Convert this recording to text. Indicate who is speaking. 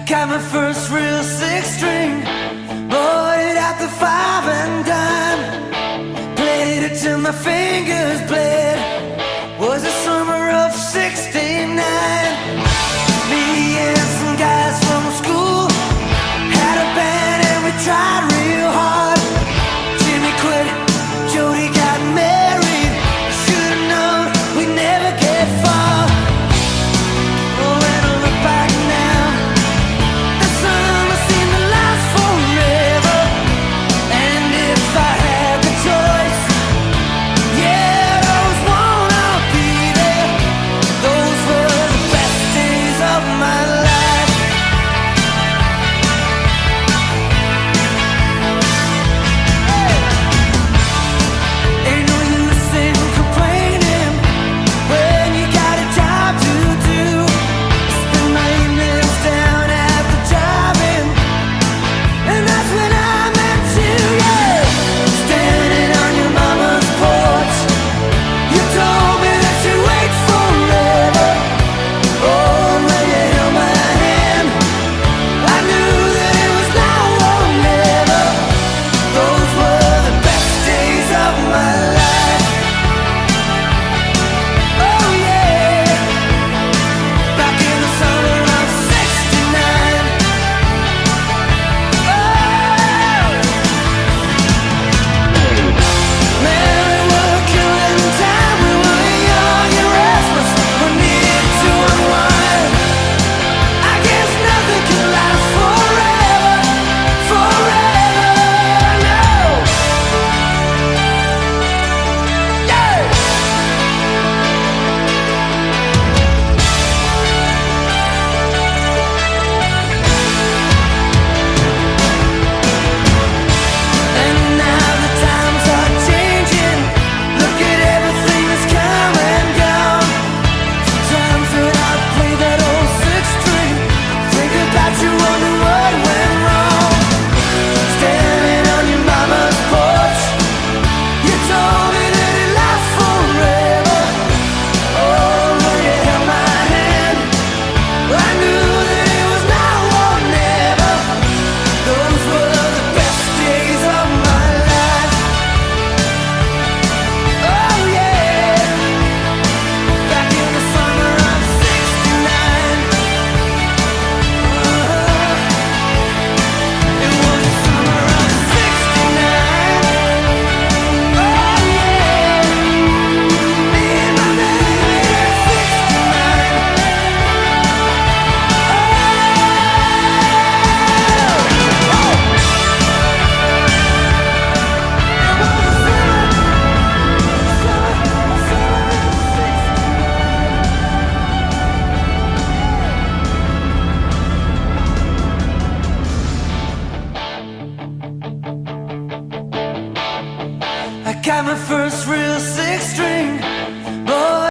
Speaker 1: Got my first real six string, bought it at the five and dime. Played it till my fingers bled. Was the summer of '69. Me and some guys from school had a band and we tried real hard. Jimmy quit, Jody got married. Should've known we'd never get far. Oh, when I look back now, the summer seemed to last forever. And if I had the choice, yeah, I always wanna be there. Those were the best days of my life. Ain't no use in complaining when you got a job to do. Spend my evenings down at the drive-in, and that's when I met you, yeah. Standing on your mama's porch, you told me that you'd wait forever. Oh, when you held my hand, I knew that it was now or never. Those were the best days of my life. Oh yeah, back in the summer of '69. Oh, man, we were killing time. We were young and restless. We needed to unwind. I guess nothing can last forever, forever, no. Yeah. And now the times are changing. Look at everything that's come and gone. Sometimes when I play that old six string, think about you, wonder what went wrong. Standing on your mama's porch, you told me that it lasts forever. Oh, when you held my hand, I knew that it was now or never. Those were the best days of my life. Oh yeah, back in the summer of '69. It was the summer of '69. Oh yeah, me and my baby at '69. I got my first real six string.